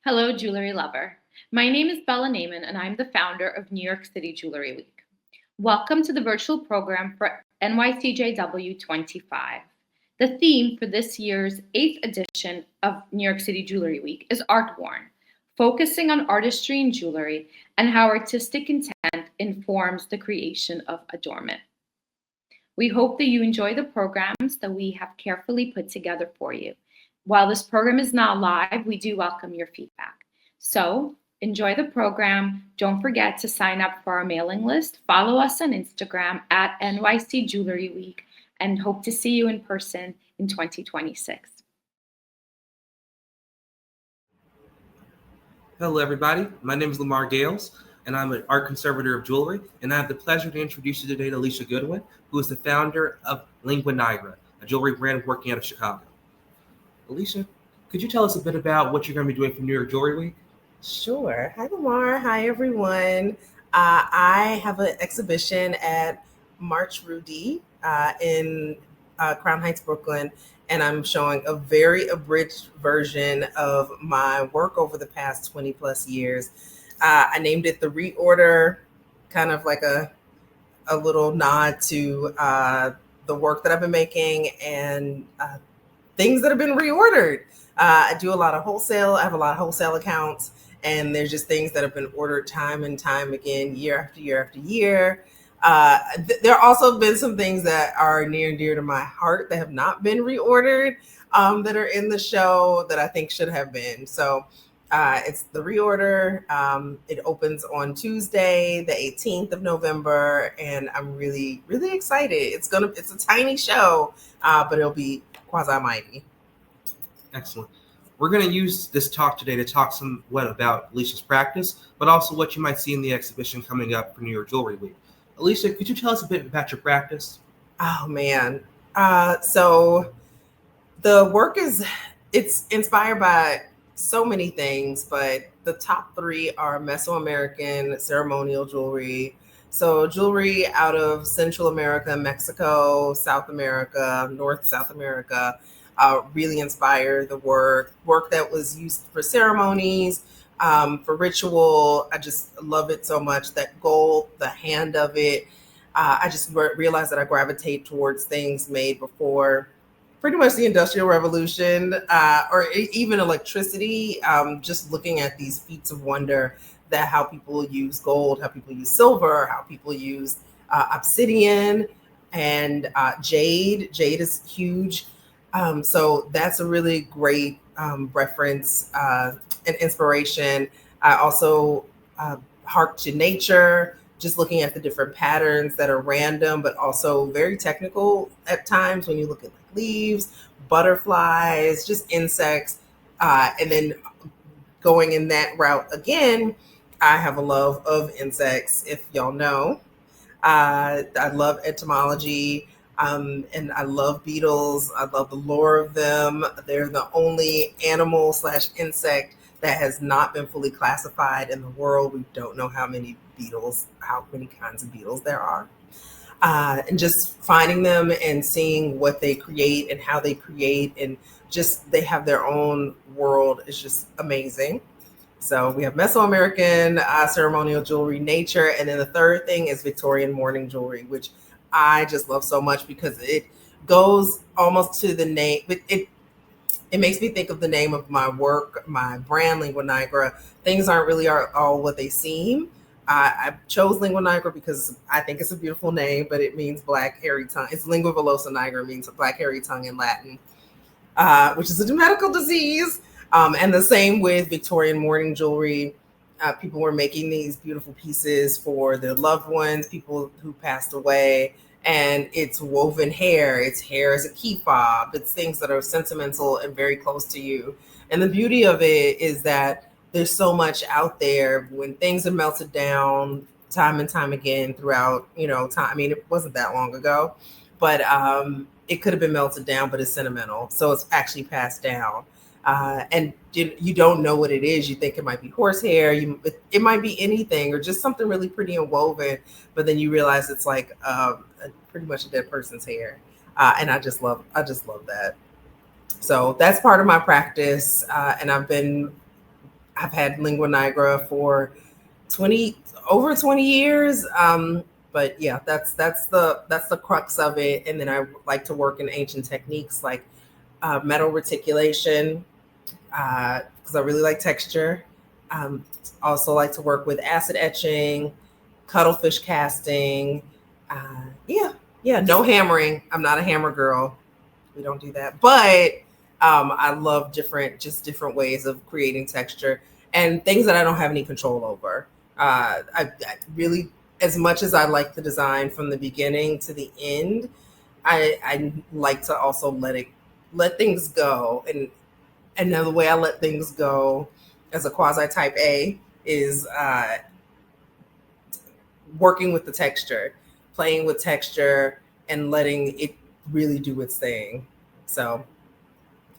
Hello, jewelry lover. My name is Bella Naiman, and I'm the founder of New York City Jewelry Week. Welcome to the virtual program for NYCJW25. The theme for this year's 8th edition of New York City Jewelry Week is Art Worn, focusing on artistry in jewelry and how artistic intent informs the creation of adornment. We hope that you enjoy the programs that we have carefully put together for you. While this program is not live, we do welcome your feedback. So enjoy the program. Don't forget to sign up for our mailing list. Follow us on Instagram at NYC Jewelry Week, and hope to see you in person in 2026. Hello, everybody. My name is Lamar Gayles, and I'm an art conservator of jewelry. And I have the pleasure to introduce you today to Alicia Goodwin, who is the founder of Lingua Nigra, a jewelry brand working out of Chicago. Alicia, could you tell us a bit about what you're going to be doing for New York Jewelry Week? Sure. Hi, Lamar. Hi, everyone. I have an exhibition at March Rudy in Crown Heights, Brooklyn, and I'm showing a very abridged version of my work over the past 20 plus years. I named it the ReOrder, kind of like a little nod to the work that I've been making and things that have been reordered. I do a lot of wholesale. I have a lot of wholesale accounts, and there's just things that have been ordered time and time again, year after year after year. There have also been some things that are near and dear to my heart that have not been reordered, that are in the show that I think should have been. So it's the ReOrder. It opens on Tuesday, the 18th of November, and I'm really, really excited. It's a tiny show, but it'll be quasi-mighty. Excellent. We're going to use this talk today to talk somewhat about Alicia's practice, but also what you might see in the exhibition coming up for New York Jewelry Week. Alicia, could you tell us a bit about your practice? Oh, man. So the work it's inspired by so many things, but the top three are Mesoamerican ceremonial jewelry. So jewelry out of Central America, Mexico, South America, North South America, really inspire the work that was used for ceremonies, for ritual. I just love it so much. That gold, the hand of it. I just realized that I gravitate towards things made before pretty much the Industrial Revolution, or even electricity. Just looking at these feats of wonder, that how people use gold, how people use silver, how people use obsidian and jade. Jade is huge. So that's a really great reference and inspiration. I also hark to nature, just looking at the different patterns that are random, but also very technical at times when you look at like leaves, butterflies, just insects. And then going in that route again, I have a love of insects, if y'all know. I love etymology. And I love beetles. I love the lore of them. They're the only animal / insect that has not been fully classified in the world. We don't know how many kinds of beetles there are. And just finding them and seeing what they create and how they create, and just they have their own world is just amazing. So we have Mesoamerican ceremonial jewelry, nature, and then the third thing is Victorian mourning jewelry, which I just love so much because it goes almost to the name. It makes me think of the name of my work, my brand, Lingua Nigra. Things aren't really all what they seem. I chose Lingua Nigra because I think it's a beautiful name, but it means black hairy tongue. It's Lingua Velosa Nigra, means black hairy tongue in Latin, which is a medical disease. And the same with Victorian mourning jewelry. People were making these beautiful pieces for their loved ones, people who passed away, and it's woven hair. It's hair as a key fob. It's things that are sentimental and very close to you. And the beauty of it is that there's so much out there when things are melted down time and time again throughout, time. I mean, it wasn't that long ago, but it could have been melted down, but it's sentimental. So it's actually passed down. And you don't know what it is. You think it might be horsehair. It might be anything, or just something really pretty and woven. But then you realize it's like pretty much a dead person's hair. And I just love that. So that's part of my practice. And I've had Lingua Nigra for over 20 years. But yeah, that's the crux of it. And then I like to work in ancient techniques like metal reticulation, because I really like texture. Also like to work with acid etching, cuttlefish casting. No hammering. I'm not a hammer girl. We don't do that. But I love different ways of creating texture and things that I don't have any control over. I really, as much as I like the design from the beginning to the end, I like to also let things go. And then the way I let things go as a quasi type A is working with the texture, playing with texture, and letting it really do its thing. So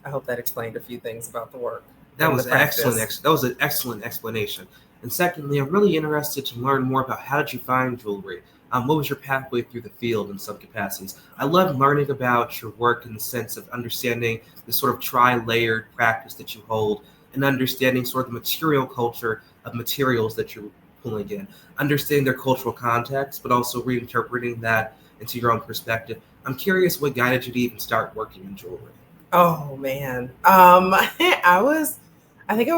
I hope that explained a few things about the work. That was excellent. That was an excellent explanation. And secondly, I'm really interested to learn more about how did you find jewelry? What was your pathway through the field in some capacities? I love learning about your work in the sense of understanding the sort of tri-layered practice that you hold and understanding sort of the material culture of materials that you're pulling in, understanding their cultural context, but also reinterpreting that into your own perspective. I'm curious what guided you to even start working in jewelry. Oh man. I think I was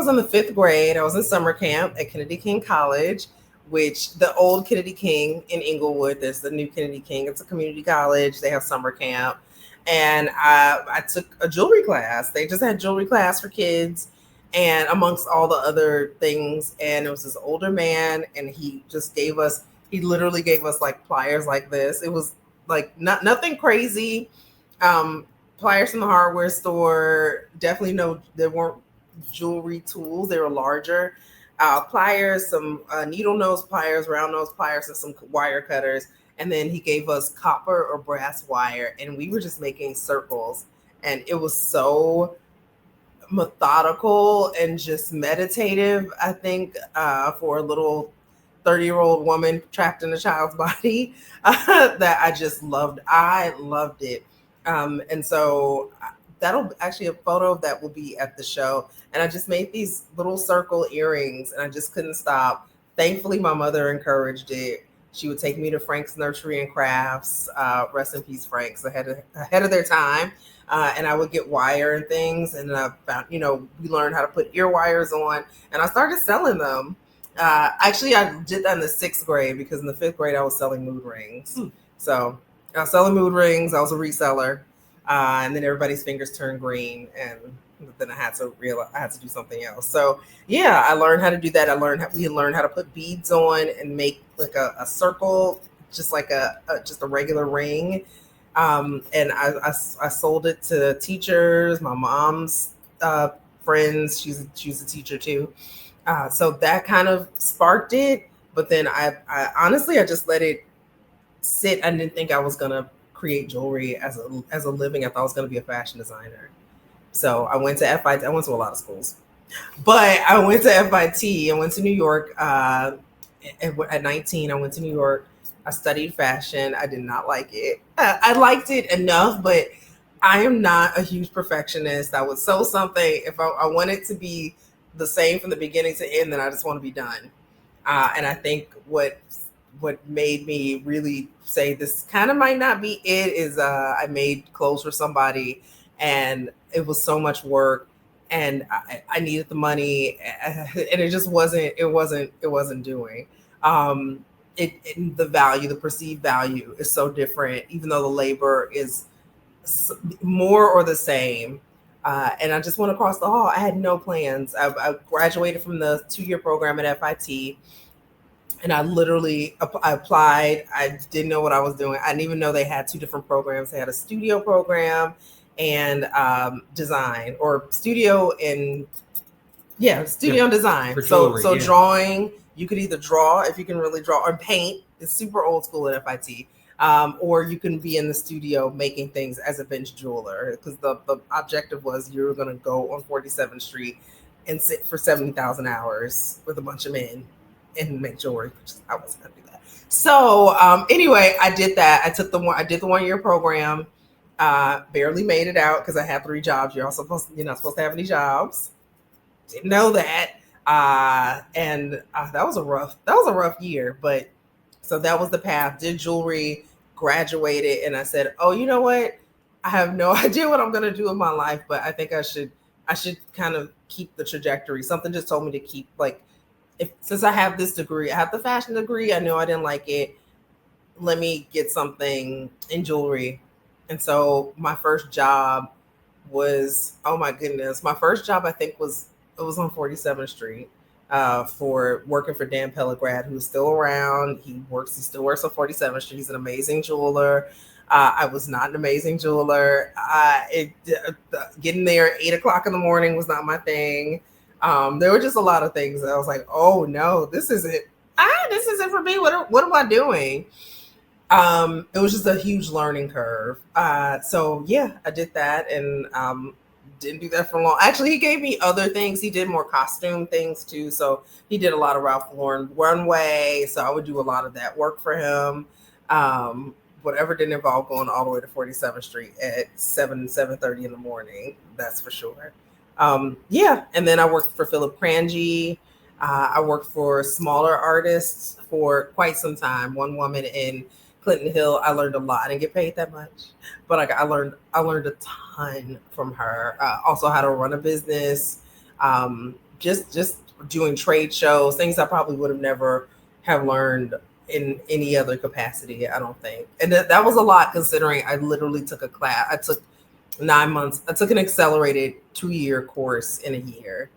in the 5th grade. I was in summer camp at Kennedy King College, which the old Kennedy King in Inglewood, there's the new Kennedy King. It's a community college. They have summer camp. And I took a jewelry class. They just had jewelry class for kids and amongst all the other things. And it was this older man and he literally gave us like pliers like this. It was like nothing crazy. Pliers from the hardware store. Definitely there weren't jewelry tools. They were larger. Pliers, some needle nose pliers, round nose pliers, and some wire cutters. And then he gave us copper or brass wire, and we were just making circles. And it was so methodical and just meditative, I think, for a little 30-year-old woman trapped in a child's body, that I just loved. I loved it. And so that'll actually, a photo of that will be at the show. And I just made these little circle earrings and I just couldn't stop. Thankfully, my mother encouraged it. She would take me to Frank's Nursery and Crafts, rest in peace, Frank's, ahead of their time. And I would get wire and things. And I found, we learned how to put ear wires on and I started selling them. Actually, I did that in the 6th grade because in the 5th grade, I was selling mood rings. So I was selling mood rings. I was a reseller. And then everybody's fingers turned green. And then I had to do something else. So yeah, I learned how to do that. We learned how to put beads on and make like a circle, just like just a regular ring. And I sold it to teachers, my mom's friends. She's a teacher too. So that kind of sparked it. But then I honestly, I just let it sit. I didn't think I was going to create jewelry as a living. I thought I was going to be a fashion designer. So I went to FIT. I went to a lot of schools, but I went to FIT. I went to New York. At 19, I went to New York. I studied fashion. I did not like it. I liked it enough, but I am not a huge perfectionist. I would sew something. If I want it to be the same from the beginning to end, then I just want to be done. And I think what made me really say this kind of might not be it is I made clothes for somebody and it was so much work and I needed the money and it just wasn't doing. The perceived value is so different, even though the labor is more or the same. And I just went across the hall. I had no plans. I graduated from the 2-year program at FIT. And I literally applied. I didn't know what I was doing. I didn't even know they had 2 different programs. They had a studio program and design, or studio and design. So drawing, you could either draw if you can really draw, or paint. It's super old school at FIT. Or you can be in the studio making things as a bench jeweler, because the objective was you were going to go on 47th Street and sit for 70,000 hours with a bunch of men and make jewelry. I wasn't gonna do that. So anyway, I did that. I did the 1-year program. Barely made it out because I had 3 jobs. You're not supposed to have any jobs. Didn't know that. That was a rough year. But so that was the path. Did jewelry, graduated, and I said, oh, you know what? I have no idea what I'm gonna do in my life, but I think I should kind of keep the trajectory. Something just told me to keep, like, since I have this degree, I have the fashion degree. I know I didn't like it. Let me get something in jewelry. And so my first job was, oh my goodness, my first job I think was on 47th Street, for working for Dan Pellegrad, who's still around. He still works on 47th Street. He's an amazing jeweler. I was not an amazing jeweler. Getting there at 8:00 in the morning was not my thing. There were just a lot of things that I was like, oh no, this isn't for me. What am I doing? It was just a huge learning curve. So yeah, I did that, and didn't do that for long. Actually, he gave me other things. He did more costume things too. So he did a lot of Ralph Lauren runway. So I would do a lot of that work for him. Whatever didn't involve going all the way to 47th Street at 7:30 in the morning. That's for sure. Yeah. And then I worked for Philip Cranji. I worked for smaller artists for quite some time. One woman in Clinton Hill, I learned a lot. I didn't get paid that much, but I learned a ton from her. Also how to run a business, just doing trade shows, things I probably would have never have learned in any other capacity, I don't think. And that was a lot, considering I literally took a class. I took 9 months. I took an accelerated 2-year course in a year.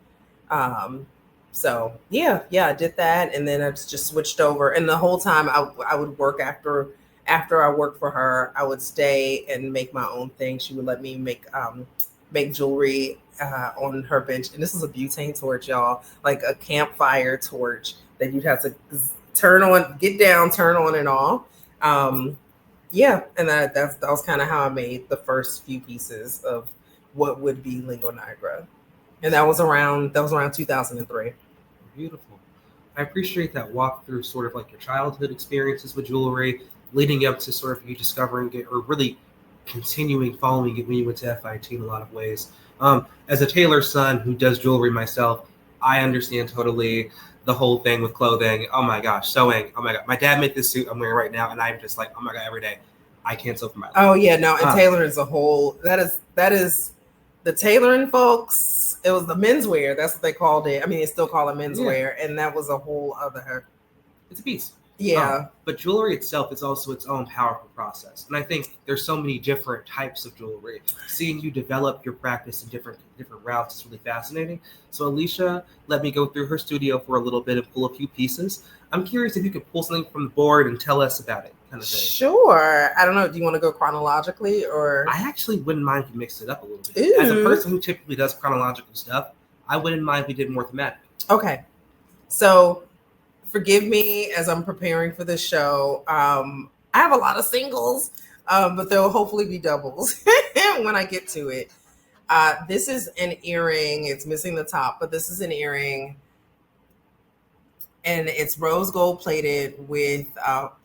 So yeah, I did that, and then I just switched over. And the whole time I would work after I worked for her. I would stay and make my own thing. She would let me make jewelry on her bench. And this was a butane torch, y'all, like a campfire torch that you'd have to turn on, get down, turn on and off. Yeah, and that was kind of how I made the first few pieces of what would be Lingua Nigra. And that was around 2003. Beautiful. I appreciate that walk through sort of like your childhood experiences with jewelry, leading up to sort of you discovering it, or really continuing following it when you went to FIT in a lot of ways. As a tailor's son who does jewelry myself, I understand totally the whole thing with clothing. Oh my gosh, sewing. Oh my God. My dad made this suit I'm wearing right now, and I'm just like, oh my God, every day I can't sew for my life. Oh yeah, no, and tailoring is a whole, that is the tailoring folks. It was the menswear. That's what they called it. I mean, they still call it menswear, and that was a whole other. It's a piece. Yeah. But jewelry itself is also its own powerful process. And I think there's so many different types of jewelry. Seeing you develop your practice in different routes is really fascinating. So Alicia let me go through her studio for a little bit and pull a few pieces. I'm curious if you could pull something from the board and tell us about it, kind of thing. Sure. I don't know. Do you want to go chronologically, or? I actually wouldn't mind if you mixed it up a little bit. Ooh. As a person who typically does chronological stuff, I wouldn't mind if we did more thematic. Okay. So forgive me as I'm preparing for this show. I have a lot of singles, but there'll hopefully be doubles when I get to it. This is an earring. It's missing the top, but this is an earring. And it's rose gold plated with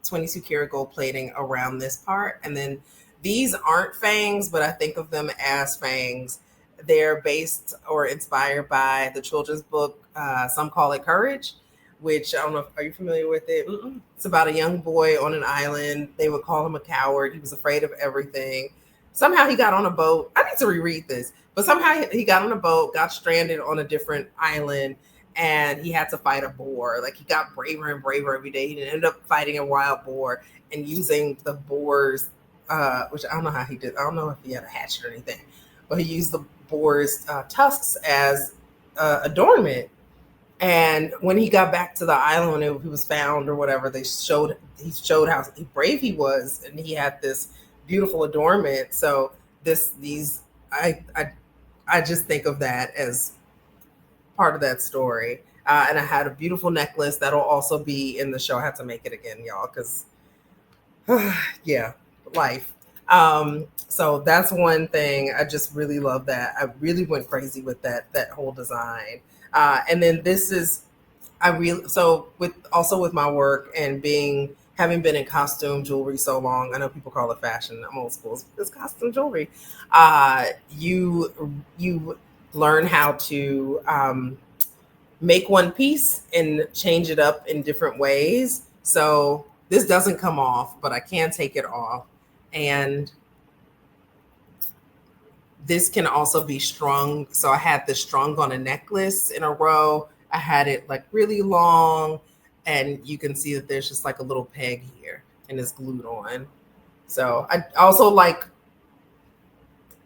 22 karat gold plating around this part. And then these aren't fangs, but I think of them as fangs. They're based or inspired by the children's book, some call it Courage, which I don't know, are you familiar with it? Mm-mm. It's about a young boy on an island. They would call him a coward. He was afraid of everything. Somehow he got on a boat. I need to reread this, but somehow he got on a boat, got stranded on a different island, and he had to fight a boar. Like, he got braver and braver every day. He ended up fighting a wild boar and using the boar's, which I don't know how he did. I don't know if he had a hatchet or anything, but he used the boar's tusks as adornment. And when he got back to the island, when he was found or whatever, he showed how brave he was, and he had this beautiful adornment. So I just think of that as part of that story. And I had a beautiful necklace that'll also be in the show. I have to make it again, y'all, because yeah, life. So that's one thing. I just really love that. I really went crazy with that whole design. And then this is, with my work and having been in costume jewelry so long, I know people call it fashion. I'm old school. It's costume jewelry. You learn how to make one piece and change it up in different ways. So this doesn't come off, but I can take it off. And this can also be strung. So I had this strung on a necklace in a row. I had it like really long, and you can see that there's just like a little peg here and it's glued on. So I also like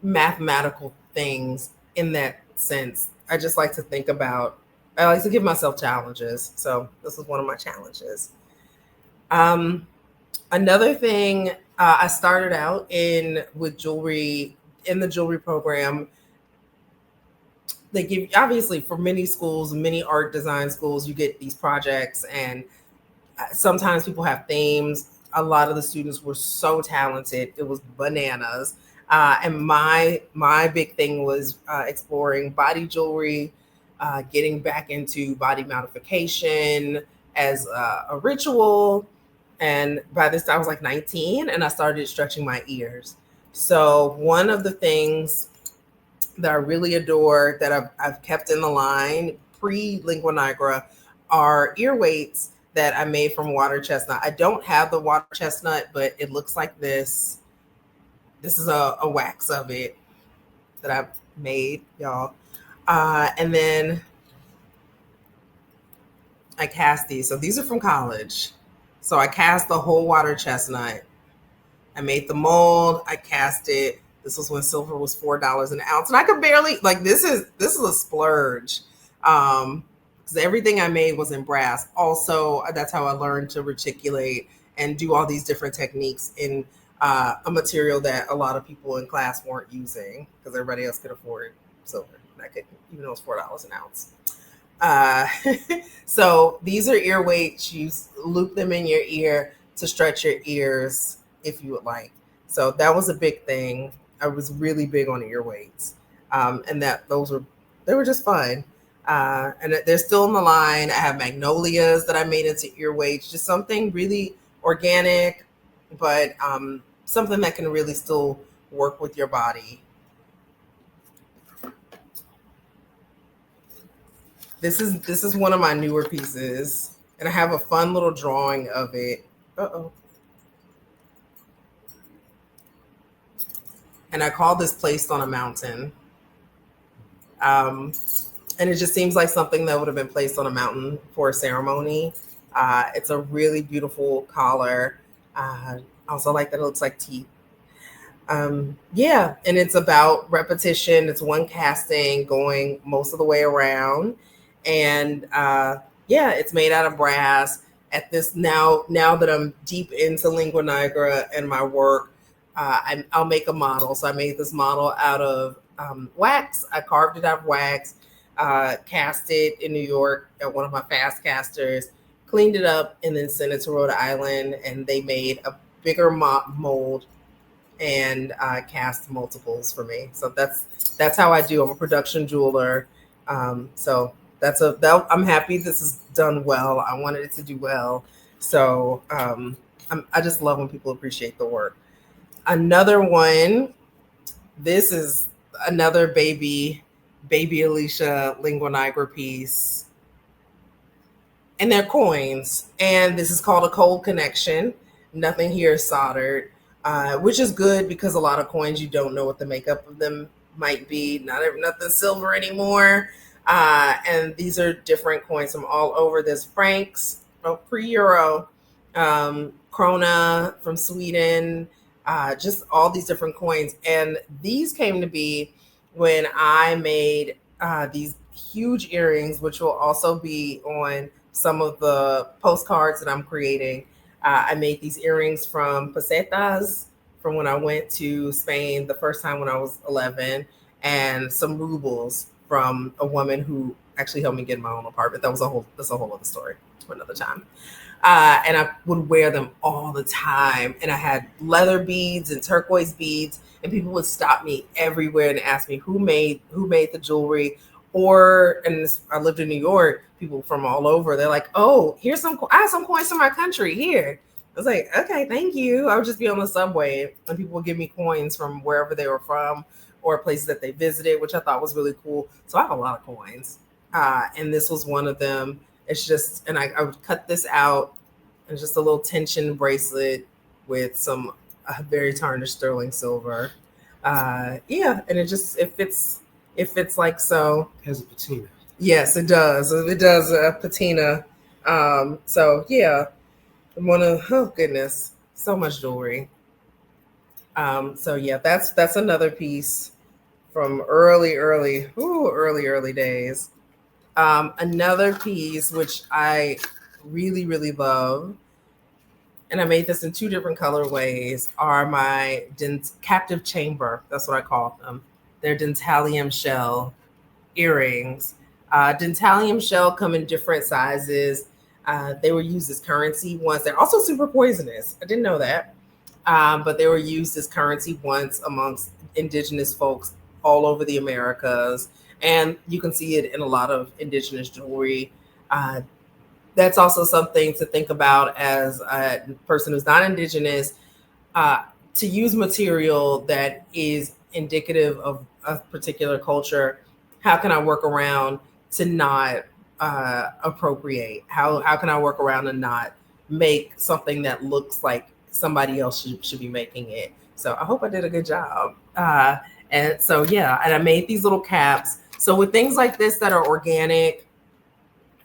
mathematical things in that sense. I just like to think about, I like to give myself challenges. So this is one of my challenges. Another thing, I started out with jewelry in the jewelry program. They give, obviously for many schools, many art design schools, you get these projects, and sometimes people have themes. A lot of the students were so talented. It was bananas. And my big thing was exploring body jewelry, getting back into body modification as a ritual. And by this time I was like 19, and I started stretching my ears. So one of the things that I really adore that I've kept in the line pre-Lingua Nigra are ear weights that I made from water chestnut. I don't have the water chestnut, but it looks like this. This is a wax of it that I've made, y'all. And then I cast these. So these are from college. So I cast the whole water chestnut. I made the mold. I cast it. This was when silver was $4 an ounce, and I could barely, like, this is a splurge. Because everything I made was in brass. Also, that's how I learned to reticulate and do all these different techniques in a material that a lot of people in class weren't using, because everybody else could afford silver. And I could, even though it was $4 an ounce. So these are ear weights. You loop them in your ear to stretch your ears if you would like. So that was a big thing. I was really big on ear weights. And they were just fun. And they're still in the line. I have magnolias that I made into ear weights, just something really organic, but something that can really still work with your body. This is one of my newer pieces, and I have a fun little drawing of it. And I call this Placed on a Mountain. And it just seems like something that would have been placed on a mountain for a ceremony. It's a really beautiful collar. I also like that it looks like teeth. Yeah, and it's about repetition. It's one casting going most of the way around. And yeah, it's made out of brass. At this now that I'm deep into Lingua Nigra and my work, I'll make a model. So I made this model out of wax. I carved it out of wax, cast it in New York at one of my fast casters, cleaned it up, and then sent it to Rhode Island. And they made a bigger mold and cast multiples for me. So that's how I do. I'm a production jeweler. So I'm happy this is done well. I wanted it to do well. So I just love when people appreciate the work. Another one, this is another baby Alicia Lingua Nigra piece. And they're coins. And this is called a cold connection. Nothing here is soldered, which is good because a lot of coins, you don't know what the makeup of them might be. Nothing silver anymore. And these are different coins from all over. There's francs, pre-euro, krona from Sweden, just all these different coins. And these came to be when I made these huge earrings, which will also be on some of the postcards that I'm creating. I made these earrings from pesetas from when I went to Spain the first time when I was 11, and some rubles from a woman who actually helped me get my own apartment. That's a whole other story for another time. And I would wear them all the time. And I had leather beads and turquoise beads, and people would stop me everywhere and ask me who made the jewelry. I lived in New York, people from all over, they're like, oh, I have some coins from my country here. I was like, okay, thank you. I would just be on the subway and people would give me coins from wherever they were from or places that they visited, which I thought was really cool. So I have a lot of coins. And this was one of them. It's just, and I would cut this out, and just a little tension bracelet with some very tarnished sterling silver. Yeah, and it fits like so. It has a patina. Yes, it does. It does a patina. So yeah, oh goodness, so much jewelry. So yeah, that's another piece from early days. Another piece which I really, really love, and I made this in two different colorways, are my captive chamber. That's what I call them. They're dentalium shell earrings. Dentalium shell come in different sizes. They were used as currency once. They're also super poisonous. I didn't know that. But they were used as currency once amongst indigenous folks all over the Americas. And you can see it in a lot of indigenous jewelry. That's also something to think about as a person who's not indigenous, to use material that is indicative of a particular culture. How can I work around to not appropriate? How can I work around and not make something that looks like somebody else should be making it? So I hope I did a good job. And so, yeah, and I made these little caps. So with things like this that are organic,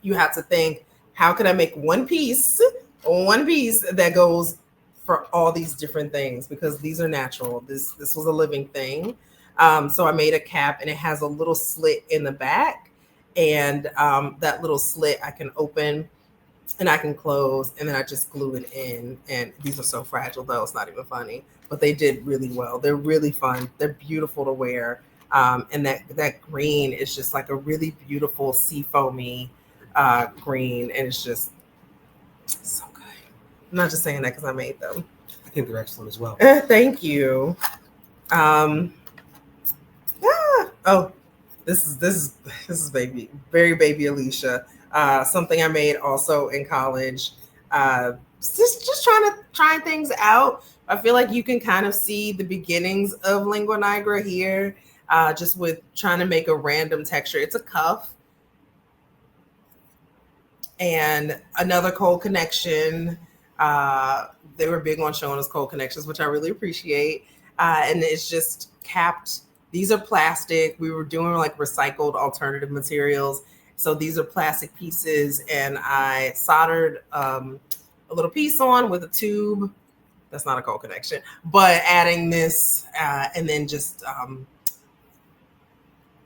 you have to think, how can I make one piece that goes for all these different things? Because these are natural. This was a living thing. So I made a cap, and it has a little slit in the back, and that little slit I can open and I can close, and then I just glue it in. And these are so fragile, though, it's not even funny, but they did really well. They're really fun. They're beautiful to wear. And that green is just like a really beautiful sea foamy green, and it's just so good. I'm not just saying that because I made them. I think they're excellent as well. Thank you. Oh, this is very baby Alicia. Something I made also in college. Just trying things out. I feel like you can kind of see the beginnings of Lingua Nigra here, just with trying to make a random texture. It's a cuff. And another cold connection. They were big on showing us cold connections, which I really appreciate. And it's just capped. These are plastic. We were doing like recycled alternative materials. So these are plastic pieces, and I soldered a little piece on with a tube. That's not a cold connection, but adding this and then just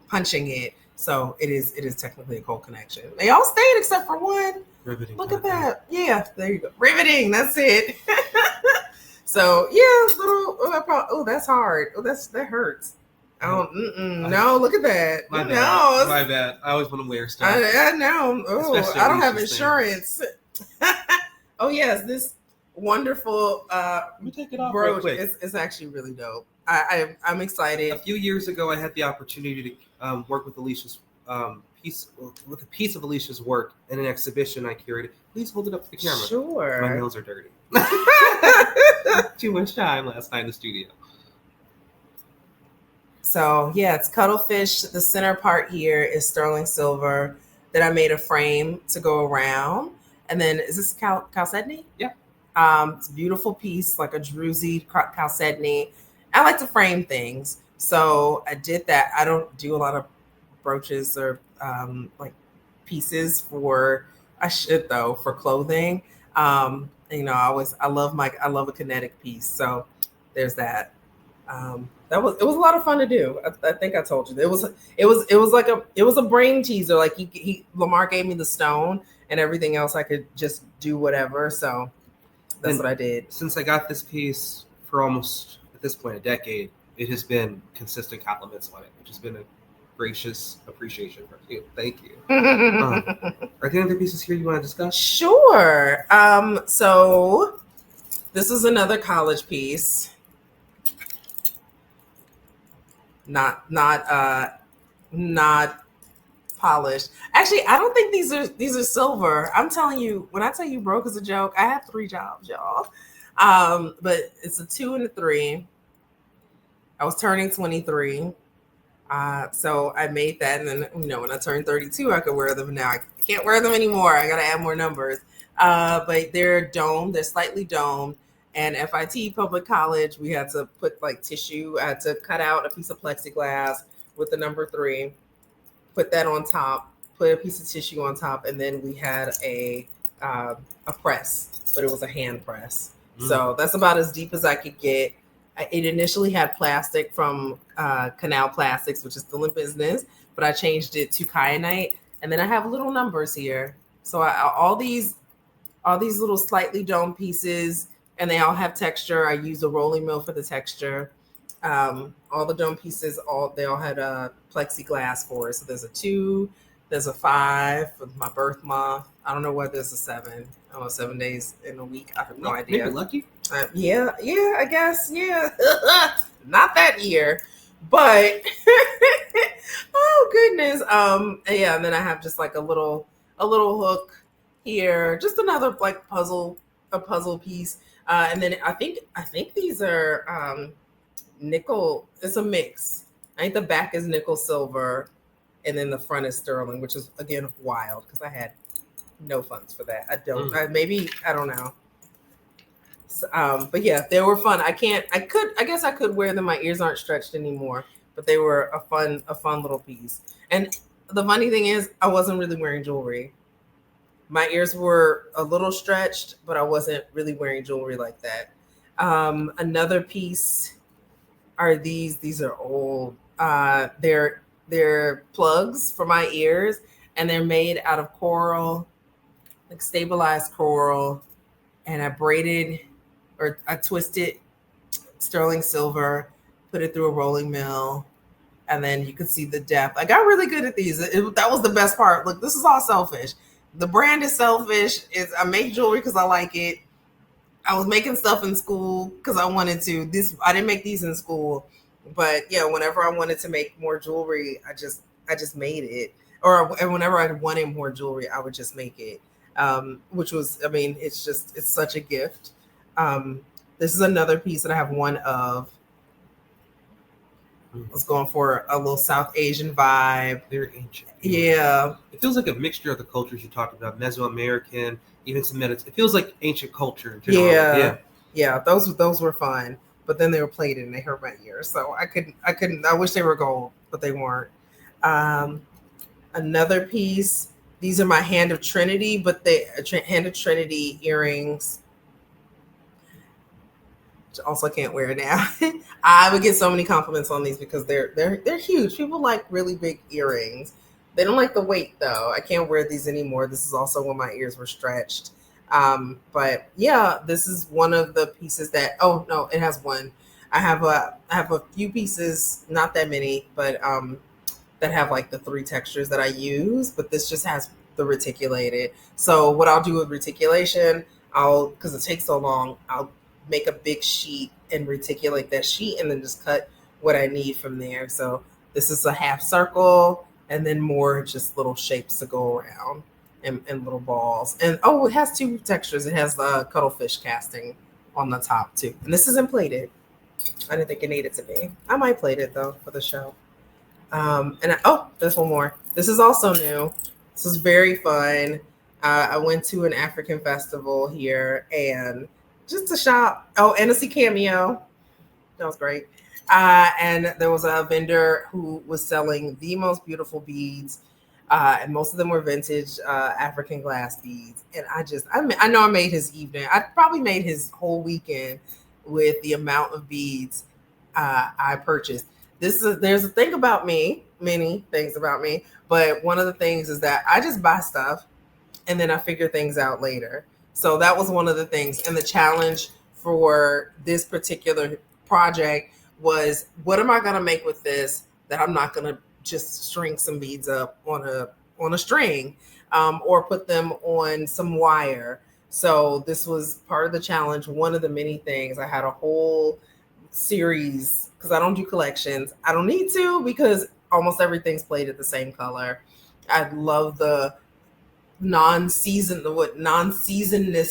punching it. So it is technically a cold connection. They all stayed except for one. Riveting. Look at that. Yeah, there you go. Riveting. That's it. So yeah, little. Oh, that's hard. Oh, that hurts. Oh, no, look at that. My bad. No, My bad. I always want to wear stuff. I know. Oh, Especially I don't have Alicia's insurance. Oh yes, this wonderful Let me take it off real brooch. quick. It's actually really dope. I'm excited. A few years ago, I had the opportunity to work with Alicia's with a piece of Alicia's work in an exhibition I curated. Please hold it up to the camera. Sure. My nails are dirty. Too much time last night in the studio. So yeah, it's cuttlefish. The center part here is sterling silver. Then I made a frame to go around. And then is this chalcedony? Yeah. It's a beautiful piece, like a druzy chalcedony. I like to frame things. So I did that. I don't do a lot of brooches or like pieces I should though, for clothing. You know, I love a kinetic piece. So there's that. It was a lot of fun to do. I think I told you. It was a brain teaser. Like Lamar gave me the stone, and everything else I could just do whatever. So that's what I did. Since I got this piece for almost, at this point, a decade, it has been consistent compliments on it, which has been a gracious appreciation from you. Thank you. Are there any other pieces here you want to discuss? Sure. So this is another college piece. Not polished. Actually, I don't think these are silver. I'm telling you, when I tell you broke is a joke, I have 3 jobs, y'all. But it's a 2 and a 3. I was turning 23. So I made that, and then when I turned 32, I could wear them. Now I can't wear them anymore. I got to add more numbers. But they're domed. They're slightly domed. And FIT Public College, we had to put like tissue. I had to cut out a piece of plexiglass with the number 3, put that on top, put a piece of tissue on top, and then we had a press, but it was a hand press. So that's about as deep as I could get. It initially had plastic from Canal Plastics, which is still in business, but I changed it to kyanite, and then I have little numbers here. So all these little slightly domed pieces, and they all have texture. I used a rolling mill for the texture. All the dome pieces, they all had a plexiglass for it. So there's a 2, there's a 5 for my birth month. I don't know whether there's a 7. I don't know, 7 days in a week. I have no idea. Maybe lucky. Yeah, I guess. Yeah, not that year, but oh goodness. Yeah, and then I have just like a little hook here, just another like a puzzle piece. And then I think these are nickel. It's a mix. I think the back is nickel silver, and then the front is sterling, which is again wild because I had no funds for that. I don't. I don't know. So, but yeah, they were fun. I guess I could wear them. My ears aren't stretched anymore, but they were a fun little piece. And the funny thing is, I wasn't really wearing jewelry. My ears were a little stretched, but I wasn't really wearing jewelry like that. Another piece are these. These are old. They're plugs for my ears, and they're made out of coral, like stabilized coral, and I twisted sterling silver, put it through a rolling mill, and then you could see the depth. I got really good at these. That was the best part. Look, this is all selfish. The brand is selfish. I make jewelry because I like it. I was making stuff in school because I wanted to. I didn't make these in school, but yeah, whenever I wanted to make more jewelry, I just made it. Or whenever I wanted more jewelry, I would just make it. Which was, it's such a gift. This is another piece that I have one of. I was going for a little South Asian vibe. Very ancient. Yeah. It feels like a mixture of the cultures you talked about, Mesoamerican, even some It feels like ancient culture in general. Yeah. Those were fun, but then they were plated and they hurt my ears, so I couldn't. I wish they were gold, but they weren't. Another piece. These are my Hand of Trinity, but Hand of Trinity earrings. Which also can't wear now. I would get so many compliments on these because they're huge. People like really big earrings. They don't like the weight though. I can't wear these anymore. This is also when my ears were stretched. But yeah, this is one of the pieces that. Oh no, it has one. I have a few pieces, not that many, but that have like the 3 textures that I use. But this just has the reticulated. So what I'll do with reticulation, because it takes so long, I'll make a big sheet and reticulate that sheet and then just cut what I need from there. So this is a half circle and then more just little shapes to go around and little balls. And it has 2 textures. It has the cuttlefish casting on the top too. And this isn't plated. I didn't think it needed to be. I might plate it though for the show. There's one more. This is also new. This is very fun. I went to an African festival here and just to shop. Oh, and to see Cameo. That was great. And there was a vendor who was selling the most beautiful beads. And most of them were vintage African glass beads. And I know I made his evening. I probably made his whole weekend with the amount of beads I purchased. There's a thing about me, many things about me, but one of the things is that I just buy stuff and then I figure things out later. So that was one of the things. And the challenge for this particular project was, what am I going to make with this that I'm not going to just string some beads up on a string or put them on some wire. So this was part of the challenge. One of the many things. I had a whole series because I don't do collections. I don't need to because almost everything's plated the same color. I love the non-seasonness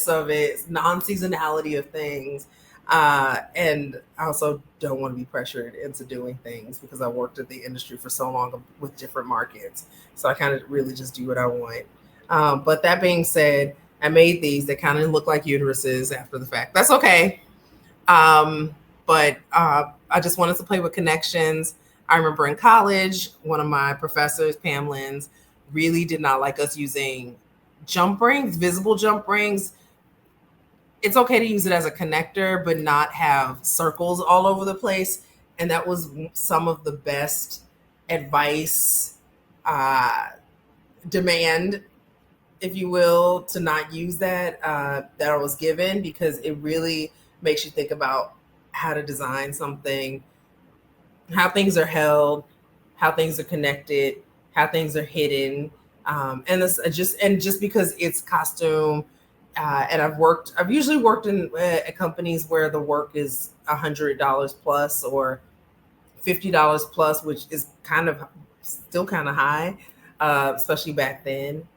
of it, non-seasonality of things. And I also don't want to be pressured into doing things because I worked in the industry for so long with different markets. So I kind of really just do what I want. But that being said, I made these that kind of look like uteruses after the fact. That's okay. But I just wanted to play with connections. I remember in college, one of my professors, Pam Lins, really did not like us using jump rings, visible jump rings. It's okay to use it as a connector, but not have circles all over the place. And that was some of the best advice, demand, if you will, to not use that that I was given, because it really makes you think about how to design something, how things are held, how things are connected, how things are hidden, and this just because it's costume, and I've usually worked in at companies where the work is $100 plus or $50 plus, which is still kind of high, especially back then.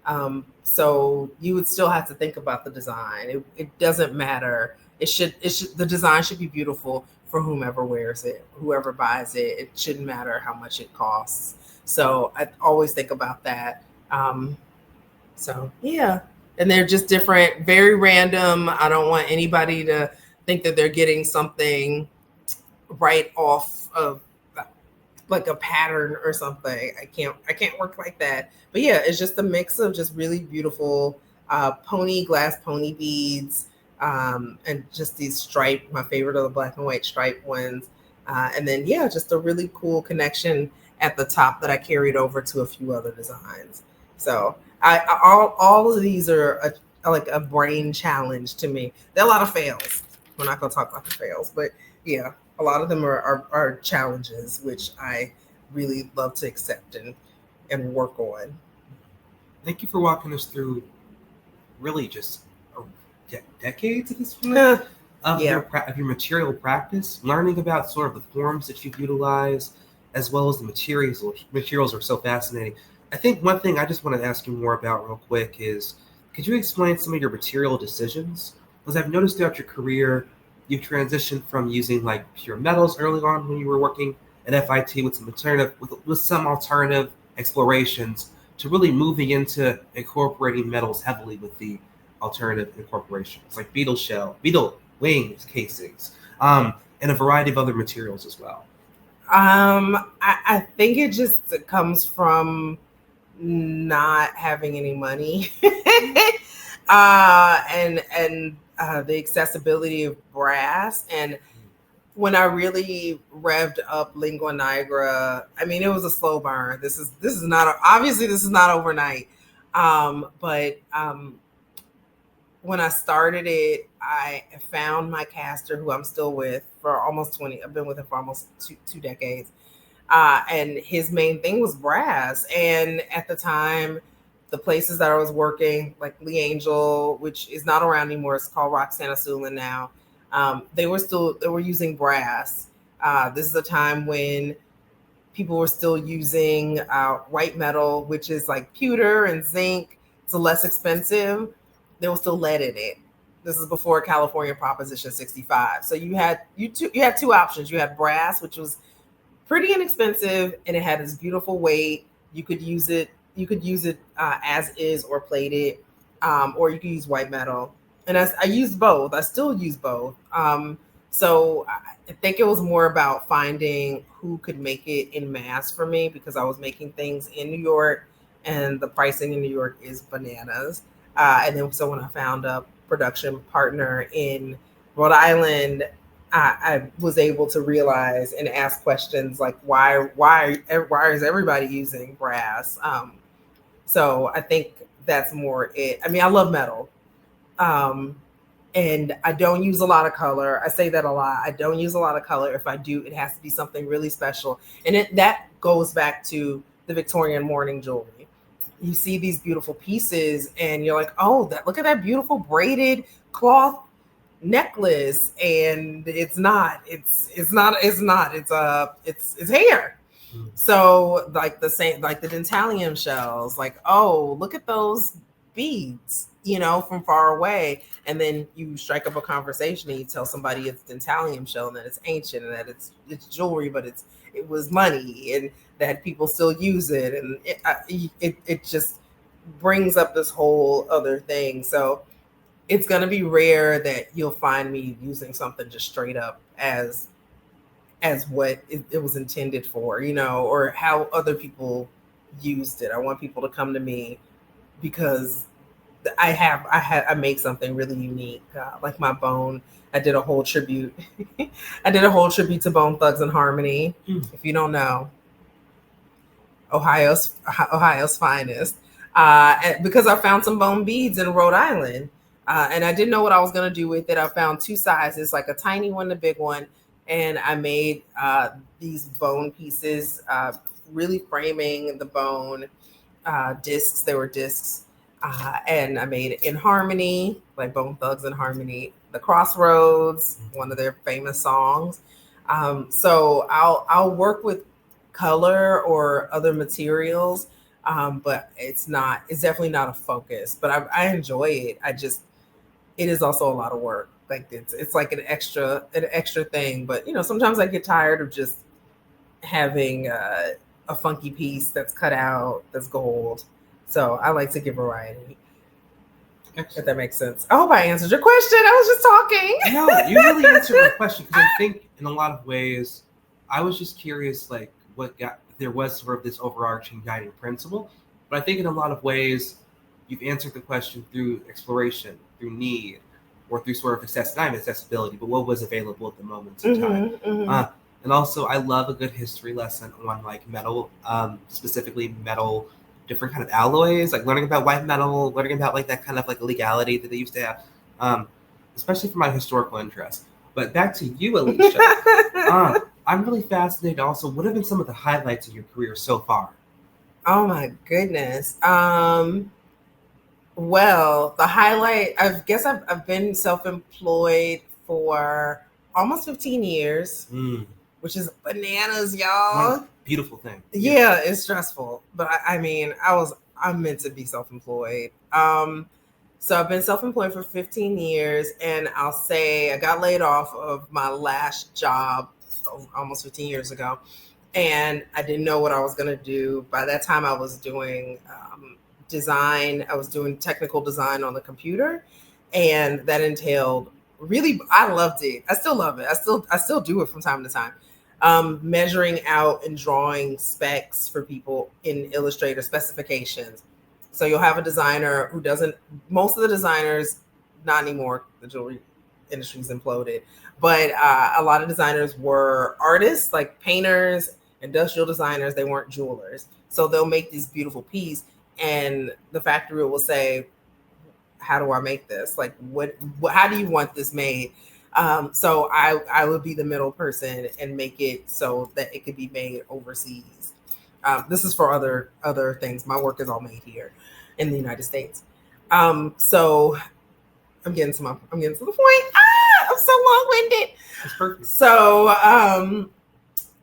So you would still have to think about the design. It doesn't matter. The design should be beautiful for whomever wears it, whoever buys it. It shouldn't matter how much it costs. So I always think about that. So yeah, and they're just different, very random. I don't want anybody to think that they're getting something right off of like a pattern or something. I can't work like that. But yeah, it's just a mix of just really beautiful glass pony beads, and just these striped. My favorite are the black and white striped ones, and then yeah, just a really cool connection at the top that I carried over to a few other designs. So all of these are like a brain challenge to me. There are a lot of fails. We're not going to talk about the fails, but yeah, a lot of them are challenges, which I really love to accept and work on. Thank you for walking us through really just decades at this point of your material practice, learning about sort of the forms that you've utilized, as well as the materials. Materials are so fascinating. I think one thing I just want to ask you more about real quick is, could you explain some of your material decisions? Because I've noticed throughout your career, you've transitioned from using like pure metals early on when you were working at FIT with some alternative explorations, to really moving into incorporating metals heavily with the alternative incorporations like beetle wings, casings, and a variety of other materials as well. I think it just comes from not having any money, and the accessibility of brass. And when I really revved up Lingua Nigra, I mean, it was a slow burn. This is not obviously this is not overnight, but when I started it, I found my caster, who I'm still with for almost 20. I've been with him for almost two decades. And his main thing was brass. And at the time, the places that I was working, like Lee Angel, which is not around anymore, it's called Roxana Sulin now. They were using brass. This is a time when people were still using white metal, which is like pewter and zinc. It's less expensive. There was still lead in it. This is before California Proposition 65. So you had two options. You had brass, which was pretty inexpensive, and it had this beautiful weight. You could use it as is or plate it, or you could use white metal. And I used both. I still use both. So I think it was more about finding who could make it in mass for me, because I was making things in New York, and the pricing in New York is bananas. And then so when I found a production partner in Rhode Island, I was able to realize and ask questions like, why is everybody using brass? So I think that's more it. I mean, I love metal, and I don't use a lot of color. I say that a lot. I don't use a lot of color. If I do, it has to be something really special. And that goes back to the Victorian mourning jewelry. You see these beautiful pieces and you're like, oh, look at that beautiful braided cloth necklace. And it's hair. So like the dentalium shells, like, oh, look at those beads, you know, from far away. And then you strike up a conversation and you tell somebody it's dentallium shell and that it's ancient and that it's jewelry, but it was money and that people still use it. And it just brings up this whole other thing. So it's going to be rare that you'll find me using something just straight up as what it was intended for, you know, or how other people used it. I want people to come to me because I make something really unique, like my bone. I did a whole tribute. I did a whole tribute to Bone Thugs and Harmony. If you don't know, Ohio's finest, because I found some bone beads in Rhode Island, and I didn't know what I was gonna do with it. I found two sizes, like a tiny one, a big one, and I made these bone pieces, really framing the bone discs. They were discs. And I made it in harmony, like Bone Thugs and Harmony, The Crossroads, one of their famous songs. So I'll work with color or other materials, but it's definitely not a focus. But I enjoy it. It is also a lot of work. Like it's like an extra thing. But you know, sometimes I get tired of just having a funky piece that's cut out, that's gold. So I like to give variety. Excellent. If that makes sense. I hope I answered your question. I was just talking. No, you really answered my question, because I think in a lot of ways, I was just curious, like there was sort of this overarching guiding principle, but I think in a lot of ways, you've answered the question through exploration, through need, or through sort of accessibility, but what was available at the moment in time. Mm-hmm. And also, I love a good history lesson on like metal, specifically metal, different kind of alloys, like learning about white metal, learning about like that kind of like legality that they used to have, especially for my historical interest. But back to you, Alicia. I'm really fascinated also, what have been some of the highlights of your career so far? Oh my goodness. Well, the highlight, I guess I've been self-employed for almost 15 years, which is bananas, y'all. Beautiful thing. Yeah, it's stressful, but I mean, I'm meant to be self-employed. So I've been self-employed for 15 years, and I'll say I got laid off of my last job almost 15 years ago, and I didn't know what I was going to do. By that time, I was doing design. I was doing technical design on the computer, and that entailed I loved it. I still love it. I still do it from time to time. Measuring out and drawing specs for people in Illustrator, specifications. So you'll have a designer who most of the designers, not anymore, the jewelry industry's imploded, but a lot of designers were artists, like painters, industrial designers. They weren't jewelers. So they'll make these beautiful pieces, and the factory will say, how do I make this? Like, how do you want this made? So I would be the middle person and make it so that it could be made overseas. This is for other things. My work is all made here in the United States. So I'm getting to the point. I'm so long-winded. That's perfect. So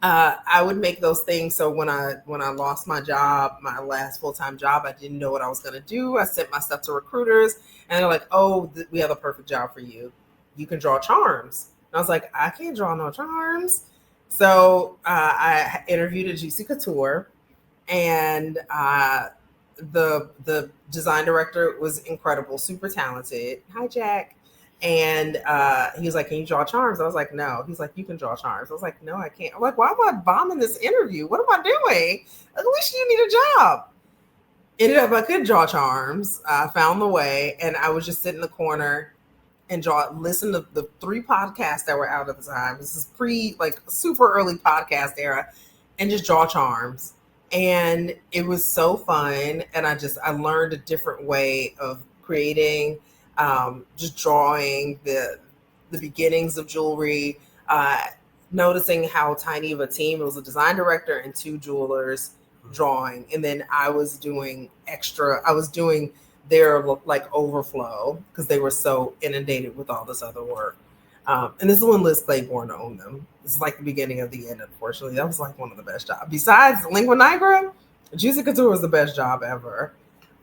I would make those things. So when I lost my job, my last full-time job, I didn't know what I was going to do. I sent my stuff to recruiters, and they're like, "Oh, we have a perfect job for you. You can draw charms." And I was like, "I can't draw no charms." So I interviewed at Juicy Couture, and the design director was incredible, super talented. Hi, Jack. And he was like, "Can you draw charms?" I was like, "No." He's like, "You can draw charms." I was like, "No, I can't." I'm like, "Why am I bombing this interview? What am I doing? At least you need a job." Ended up I could draw charms. I found the way, and I would just sit in the corner and listen to the 3 podcasts that were out at the time. This is super early podcast era, and just draw charms. And it was so fun. And I learned a different way of creating, just drawing the beginnings of jewelry, noticing how tiny of a team. It was a design director and 2 jewelers drawing. And then I was doing their overflow because they were so inundated with all this other work. And this is when Liz Claiborne owned them. This is like the beginning of the end, unfortunately. That was like one of the best jobs. Besides Lingua Nigra, Juicy Couture was the best job ever.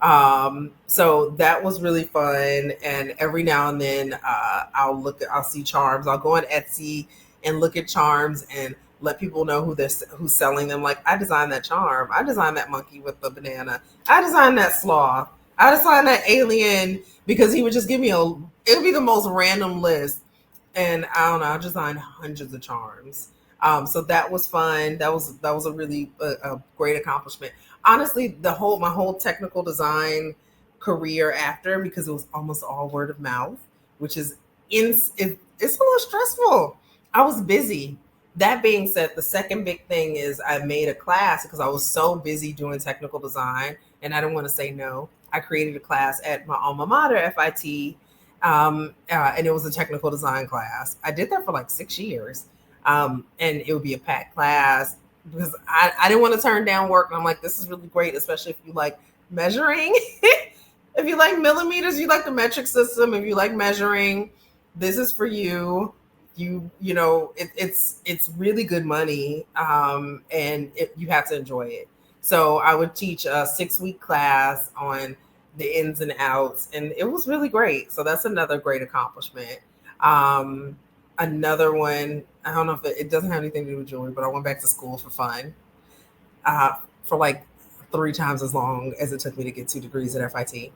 So that was really fun. And every now and then I'll see charms. I'll go on Etsy and look at charms and let people know who's selling them. Like, I designed that charm. I designed that monkey with the banana. I designed that sloth. I designed that alien, because he would just give me it would be the most random list. And I don't know, I designed hundreds of charms. So that was fun. That was a really a great accomplishment. Honestly, my whole technical design career after, because it was almost all word of mouth, which is it's a little stressful. I was busy. That being said, the second big thing is I made a class because I was so busy doing technical design and I didn't want to say no. I created a class at my alma mater, FIT, and it was a technical design class. I did that for like 6 years, and it would be a packed class because I didn't want to turn down work. And I'm like, this is really great, especially if you like measuring. If you like millimeters, you like the metric system. If you like measuring, this is for you. It's really good money, and you have to enjoy it. So I would teach a 6-week class on the ins and outs, and it was really great. So that's another great accomplishment. Another one, I don't know if it doesn't have anything to do with jewelry, but I went back to school for fun, for like 3 times as long as it took me to get 2 degrees at FIT.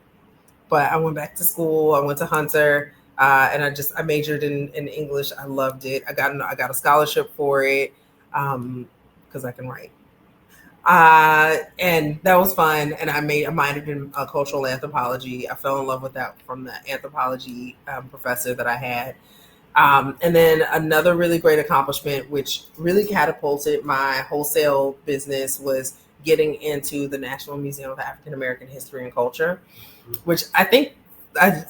But I went back to school. I went to Hunter, and I majored in English. I loved it. I got a scholarship for it, because I can write. And that was fun. And I minored in cultural anthropology. I fell in love with that from the anthropology professor that I had. And then another really great accomplishment, which really catapulted my wholesale business, was getting into the National Museum of African American History and Culture, which I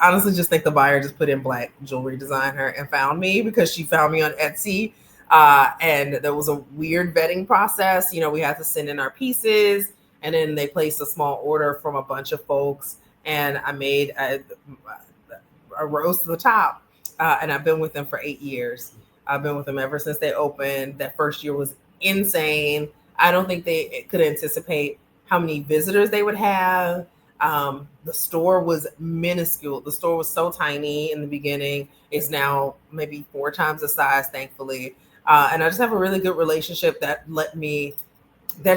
honestly just think the buyer just put in Black jewelry designer and found me, because she found me on Etsy. And there was a weird vetting process. We had to send in our pieces, and then they placed a small order from a bunch of folks. And I made a rose to the top. And I've been with them for 8 years. I've been with them ever since they opened. That first year was insane. I don't think they could anticipate how many visitors they would have. The store was minuscule. The store was so tiny in the beginning. It's now maybe 4 times the size, thankfully. And I just have a really good relationship that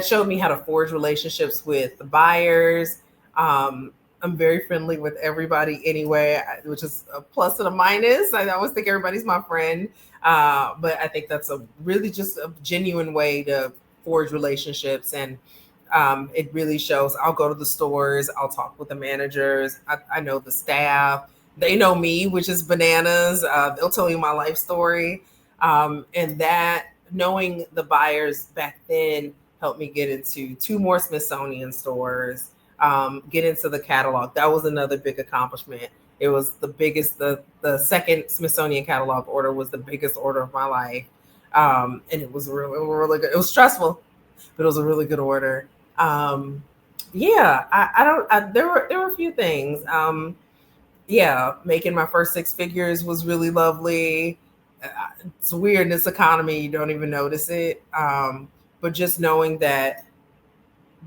showed me how to forge relationships with the buyers. I'm very friendly with everybody anyway, which is a plus and a minus. I always think everybody's my friend. But I think that's really just a genuine way to forge relationships. And it really shows. I'll go to the stores. I'll talk with the managers. I know the staff. They know me, which is bananas. They'll tell you my life story. And that, knowing the buyers back then, helped me get into 2 more Smithsonian stores, get into the catalog. That was another big accomplishment. It was the biggest, the second Smithsonian catalog order was the biggest order of my life. And it was really good. It was stressful, but it was a really good order. There were a few things. Making my first 6 figures was really lovely. It's weird in this economy, you don't even notice it. But just knowing that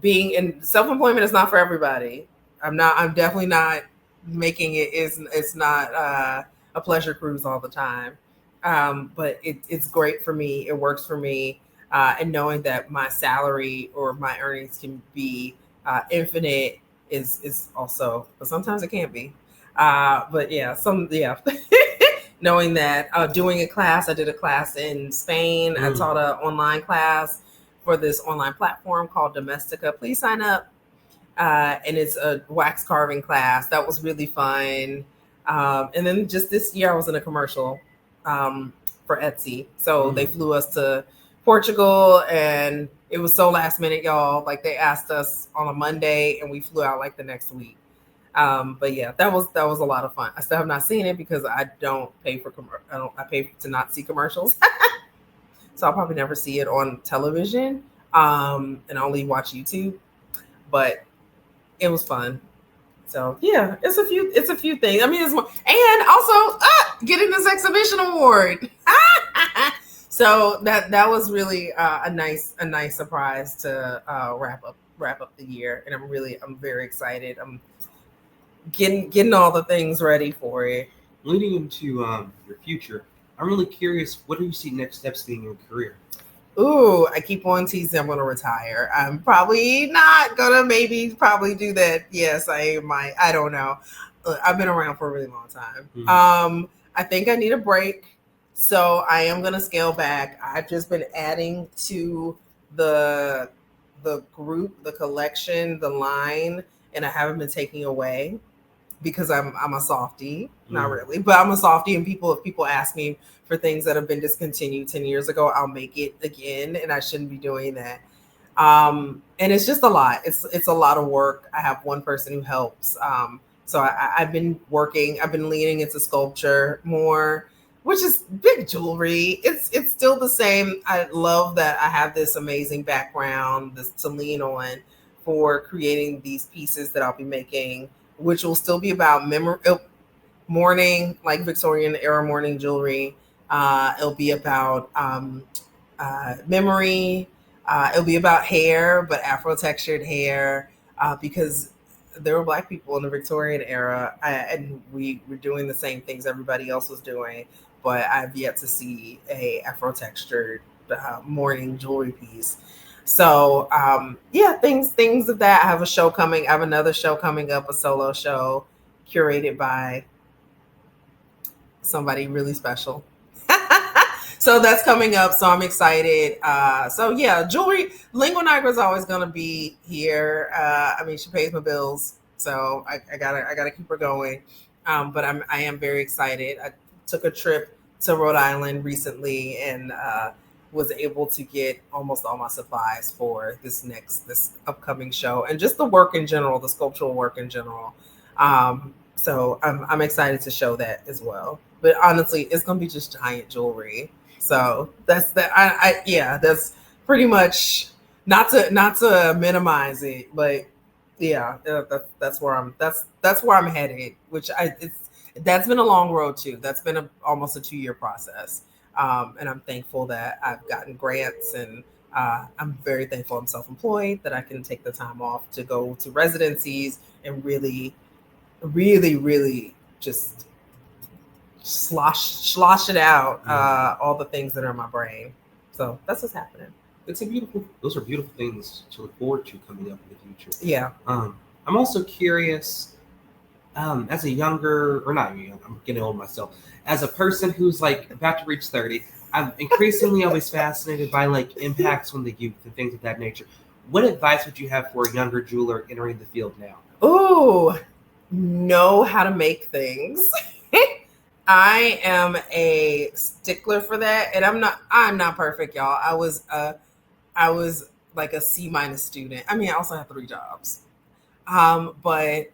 being in self-employment is not for everybody. I'm definitely not making it's not a pleasure cruise all the time. But it's great for me. It works for me. And knowing that my salary or my earnings can be infinite is also, but sometimes it can't be. Knowing that, doing a class, I did a class in Spain. I taught an online class for this online platform called Domestica. Please sign up. And it's a wax carving class. That was really fun. And then just this year I was in a commercial for Etsy. So they flew us to Portugal, and it was so last minute, y'all. Like, they asked us on a Monday and we flew out like the next week. But yeah, that was a lot of fun. I still have not seen it because I don't pay for I pay to not see commercials. So I'll probably never see it on television, and only watch YouTube. But it was fun. So yeah, it's a few things. I mean, it's more, and also getting this exhibition award. So that was really a nice surprise to wrap wrap up the year, and I'm very excited. I'm getting all the things ready for it. Leading into your future, I'm really curious, what do you see next steps being in your career? Ooh, I keep on teasing I'm gonna retire. I'm probably not gonna probably do that. Yes, I might. I don't know. I've been around for a really long time. Mm-hmm. I think I need a break. So I am gonna scale back. I've just been adding to the group, the collection, the line, and I haven't been taking away because I'm a softie. Not really, but I'm a softie, and if people ask me for things that have been discontinued 10 years ago, I'll make it again, and I shouldn't be doing that. And it's just a lot. It's a lot of work. I have one person who helps. So I've been leaning into sculpture more, which is big jewelry. It's still the same. I love that I have this amazing background to lean on for creating these pieces that I'll be making, which will still be about mourning, like Victorian era mourning jewelry. It'll be about memory. It'll be about hair, but Afro textured hair, because there were Black people in the Victorian era, and we were doing the same things everybody else was doing, but I've yet to see a Afro textured mourning jewelry piece. So things of that. I have another show coming up, a solo show curated by somebody really special. So that's coming up. So I'm excited. Jewelry, Lingua Nigra is always going to be here. I mean, she pays my bills, so I gotta keep her going. But I am very excited. I took a trip to Rhode Island recently and was able to get almost all my supplies for this upcoming show, and just the work in general, the sculptural work in general. So I'm excited to show that as well. But honestly, it's gonna be just giant jewelry. So that's that's pretty much, not to minimize it, but yeah, that's where I'm headed. That's been a long road too. That's been almost a 2-year process. And I'm thankful that I've gotten grants, and I'm very thankful I'm self-employed, that I can take the time off to go to residencies and really, really, really just slosh it out, all the things that are in my brain. So that's what's happening. Those are beautiful things to look forward to coming up in the future. Yeah. I'm also curious, as a younger, or not young, I'm getting old myself, as a person who's like about to reach 30, I'm increasingly always fascinated by like impacts on the youth and things of that nature. What advice would you have for a younger jeweler entering the field now? Ooh, know how to make things. I am a stickler for that, and I'm not perfect, y'all. I was like a C- student. I mean, I also have 3 jobs. But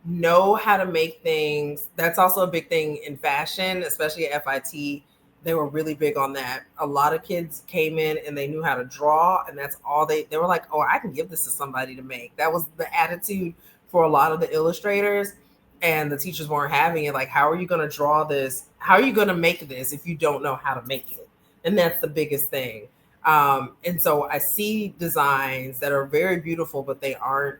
know how to make things. That's also a big thing in fashion, especially at FIT. They were really big on that. A lot of kids came in and they knew how to draw, and that's all they were like, oh, I can give this to somebody to make. That was the attitude for a lot of the illustrators. And the teachers weren't having it. Like, how are you going to draw this? How are you going to make this if you don't know how to make it? And that's the biggest thing. And so I see designs that are very beautiful, but they aren't,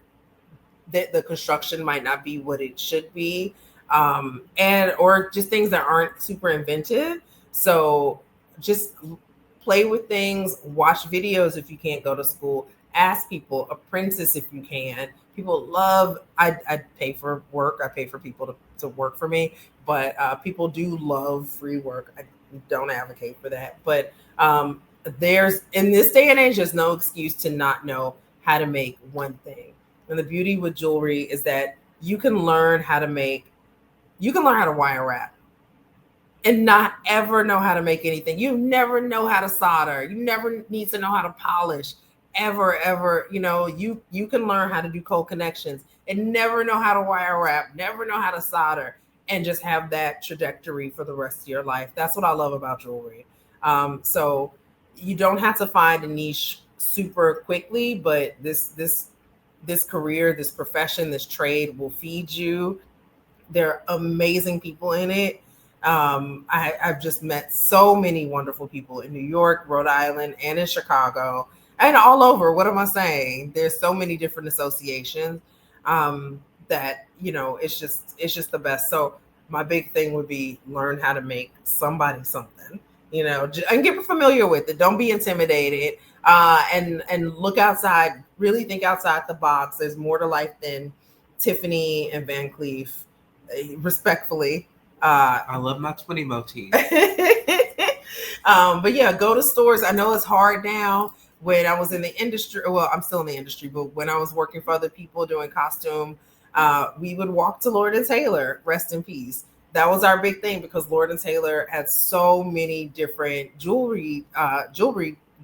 that the construction might not be what it should be. Or just things that aren't super inventive. So just play with things, watch videos if you can't go to school, ask people, apprentice if you can. People love, I pay for work. I pay for people to work for me, but people do love free work. I don't advocate for that. But there's, in this day and age, there's no excuse to not know how to make one thing. And the beauty with jewelry is that you can learn how to wire wrap and not ever know how to make anything. You never know how to solder. You never need to know how to polish. Ever, you can learn how to do cold connections and never know how to wire wrap, never know how to solder, and just have that trajectory for the rest of your life. That's what I love about jewelry. So you don't have to find a niche super quickly, but this career, this profession, this trade will feed you. There are amazing people in it. I've just met so many wonderful people in New York, Rhode Island, and in Chicago. and all over. What am I saying? There's so many different associations that, you know, it's just the best. So my big thing would be learn how to make somebody something, you know, and get familiar with it. Don't be intimidated, and look outside. Really think outside the box. There's more to life than Tiffany and Van Cleef, respectfully. I love my 20 motif. But yeah, go to stores. I know it's hard now. When I was in the industry, well, I'm still in the industry, but when I was working for other people doing costume, we would walk to Lord & Taylor, rest in peace. That was our big thing because Lord & Taylor had so many different jewelry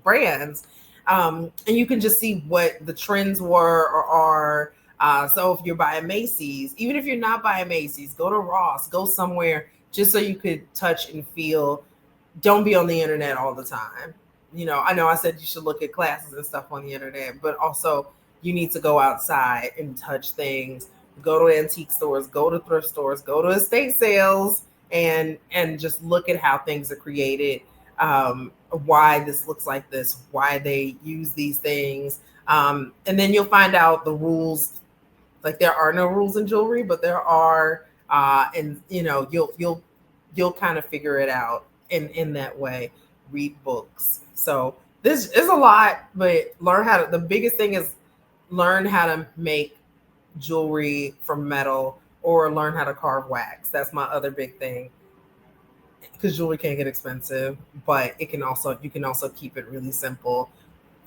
brands. And you can just see what the trends were or are. So if you're buying Macy's, even if you're not buying Macy's, go to Ross, go somewhere just so you could touch and feel. Don't be on the internet all the time. You know I said you should look at classes and stuff on the internet, but also you need to go outside and touch things. Go to antique stores, go to thrift stores, go to estate sales, and just look at how things are created, why this looks like this, why they use these things, and then you'll find out the rules. Like there are no rules in jewelry, but there are, and you know you'll kind of figure it out in that way. Read books. So this is a lot, but the biggest thing is learn how to make jewelry from metal or learn how to carve wax. That's my other big thing, because jewelry can get expensive, but you can also keep it really simple.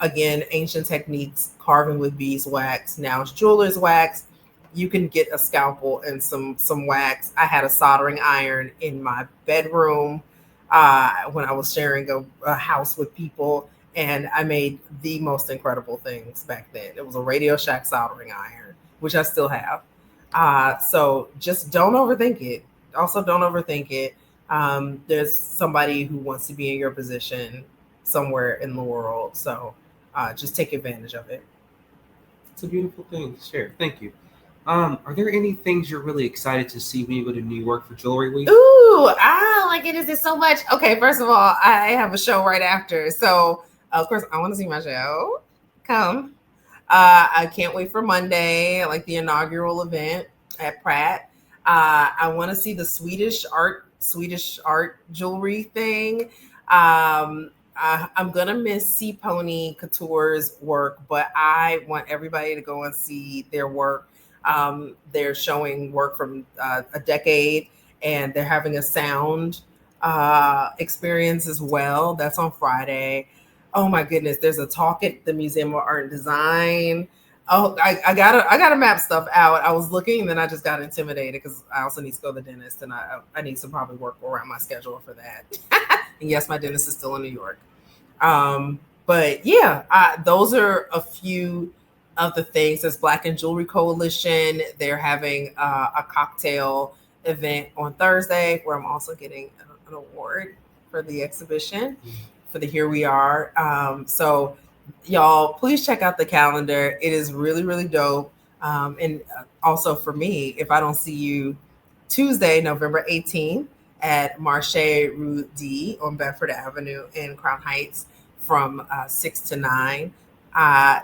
Again, ancient techniques, carving with beeswax. Now it's jeweler's wax. You can get a scalpel and some wax. I had a soldering iron in my bedroom when I was sharing a house with people, and I made the most incredible things back then. It was a Radio Shack soldering iron, which I still have. So just don't overthink it. Also, don't overthink it. There's somebody who wants to be in your position somewhere in the world. So just take advantage of it. It's a beautiful thing to share. Thank you. Are there any things you're really excited to see when you go to New York for Jewelry Week? Ooh, my goodness, there's so much. Okay, first of all, I have a show right after. So, of course, I want to see my show. Come. I can't wait for Monday, like the inaugural event at Pratt. I want to see the Swedish art jewelry thing. I'm gonna miss Sea Pony Couture's work, but I want everybody to go and see their work. They're showing work from a decade, and they're having a sound experience as well. That's on Friday. Oh my goodness, there's a talk at the Museum of Art and Design. Oh, I gotta map stuff out. I was looking, and then I just got intimidated because I also need to go to the dentist, and I need to probably work around my schedule for that. And yes, my dentist is still in New York. But yeah, those are a few of the things. There's Black and Jewelry Coalition. They're having a cocktail event on Thursday where I'm also getting an award for the exhibition for the Here We Are. So y'all, please check out the calendar. It is really, really dope. And also for me, if I don't see you Tuesday, November 18th at Marché Rue D on Bedford Avenue in Crown Heights from 6 to 9.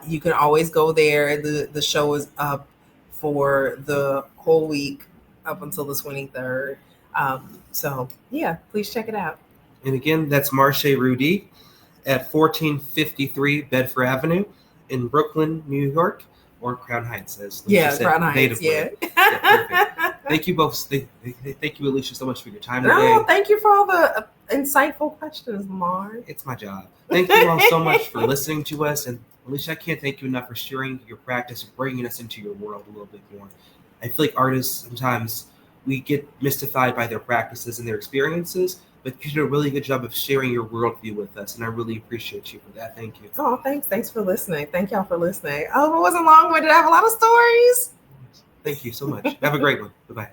You can always go there. The show is up for the whole week up until the 23rd. So yeah, please check it out. And again, that's Marché Rue D at 1453 Bedford Avenue in Brooklyn, New York, or Crown Heights, as Alicia said. Crown Heights. Yeah. Thank you both. Thank you, Alicia, so much for your time today. No, thank you for all the insightful questions, Lamar. It's my job. Thank you all so much for listening to us. And Alicia, I can't thank you enough for sharing your practice and bringing us into your world a little bit more. I feel like artists, sometimes we get mystified by their practices and their experiences, but you did a really good job of sharing your worldview with us, and I really appreciate you for that. Thank you. Oh, thanks. Thanks for listening. Thank y'all for listening. Oh, it wasn't long-winded. I have a lot of stories. Thank you so much. Have a great one. Bye-bye.